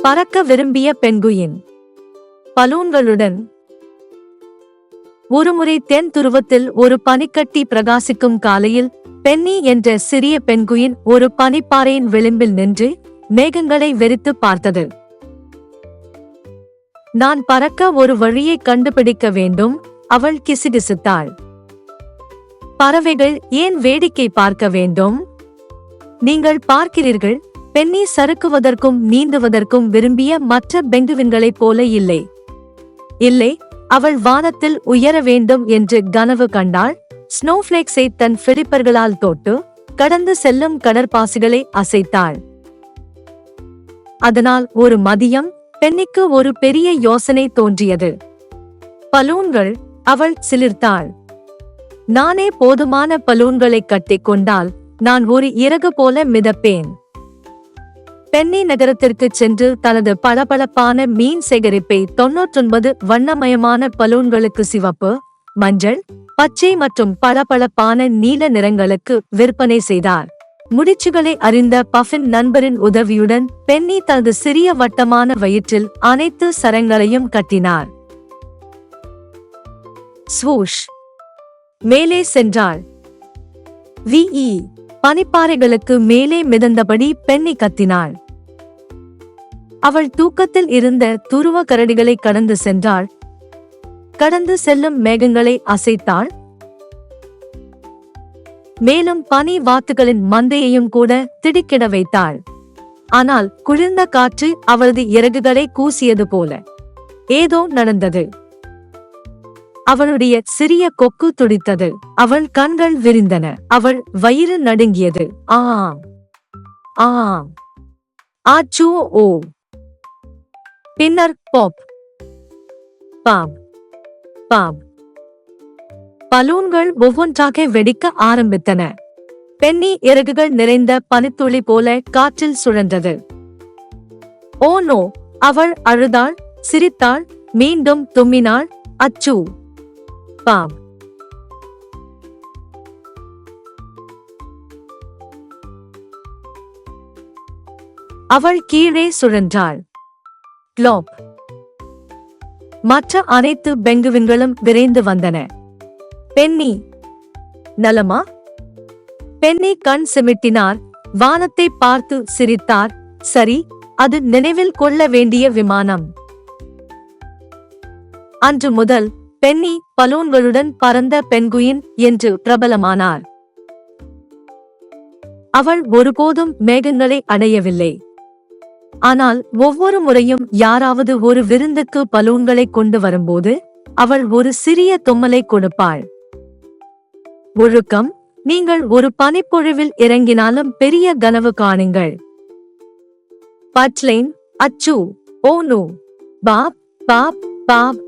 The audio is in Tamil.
பறக்க விரும்பிய பெண்குயின் பலூன்களுடன். ஒருமுறை தென் துருவத்தில் ஒரு பனிக்கட்டி பிரகாசிக்கும் காலையில் பென்னி என்ற சிறிய பெண்குயின் ஒரு பனிப்பாறையின் விளிம்பில் நின்று மேகங்களை வெறித்து பார்த்தது. நான் பறக்க ஒரு வழியை கண்டுபிடிக்க வேண்டும், அவள் கிசுகிசுத்தாள். பறவைகள் ஏன் வேடிக்கை பார்க்க வேண்டும்? நீங்கள் பார்க்கிறீர்கள், பென்னி சறுக்குவதற்கும் நீந்துவதற்கும் விரும்பிய மற்ற பெங்குவின்களைப் போல இல்லை. இல்லை, அவள் வானத்தில் உயர வேண்டும் என்று கனவு கண்டாள். ஸ்னோஃப்ளேக்ஸை தன் பிடிப்பர்களால் தொட்டு கடந்து செல்லும் கடற்பாசிகளை அசைத்தாள். அதனால் ஒரு மதியம் பென்னிக்கு ஒரு பெரிய யோசனை தோன்றியது. பலூன்கள், அவள் சிலிர்த்தாள். நானே போதுமான பலூன்களை கட்டிக் கொண்டால் நான் ஒரு இறகு போல மிதப்பேன். பென்னி நகரத்திற்கு சென்று தனது பளபளப்பான மீன் சேகரிப்பை 99 வண்ணமயமான பலூன்களுக்கு சிவப்பு, மஞ்சள், பச்சை மற்றும் பளபளப்பான நீல நிறங்களுக்கு விற்பனை செய்தார். முடிச்சுகளை அறிந்த பஃபின் நண்பரின் உதவியுடன் பென்னி தனது சிறிய வட்டமான வயிற்றில் அனைத்து சரங்களையும் கட்டினார். ஸ்வூஷ்! மேலே சென்றாள். விஇ! பனிப்பாறைகளுக்கு மேலே மிதந்தபடி பென்னி கத்தினாள். அவள் தூக்கத்தில் இருந்த துருவ கரடிகளை கடந்து சென்றாள். கடந்து செல்லும் மேகங்களை அசைத்தாள். மேலும் பனி வாத்துகளின் மந்தையையும் கூட திடுக்கிட வைத்தாள். ஆனால் குளிர்ந்த காற்று அவளது இறகுகளை கூசியது போல ஏதோ நடந்தது. அவளுடைய சிறிய கொக்கு துடித்தது. அவள் கண்கள் விரிந்தன. அவள் வயிறு நடுங்கியது. ஆம், ஆம், ஆச்சூ, ஓ! பின்னர் பாப், பாப், பாப். பலூன்கள் ஒவ்வொன்றாக வெடிக்க ஆரம்பித்தன. பென்னி இறகுகள் நிறைந்த பனித்துளி போல காற்றில் சுழன்றது. Oh no! அவள் அழுதாள், சிரித்தாள், மீண்டும் தும்மினாள். அச்சூ! பாம்! அவள் கீழே சுழன்றாள். க்ளோப்! மற்ற அனைத்து பெங்குவின்களும் விரைந்து வந்தன. பென்னி, நலமா? பென்னி கண் சிமிட்டினார். வானத்தை பார்த்து சிரித்தார். சரி, அது நினைவில் கொள்ள வேண்டிய விமானம். அன்று முதல் பென்னி பலூன்களுடன் பறந்த பென்குயின் என்று பிரபலமானார். அவள் ஒருபோதும் மேகங்களை அடையவில்லை. ஆனால் ஒவ்வொரு முறையும் யாராவது ஒரு விருந்துக்கு பலூன்களை கொண்டு வரும்போது அவள் ஒரு சிறிய தும்மலை கொடுப்பாள். ஒழுக்கம்: நீங்கள் ஒரு பனிப்பொழிவில் இறங்கினாலும் பெரிய கனவு காணுங்கள். பட்லைன்: achoo, oh no! Pop, pop, pop.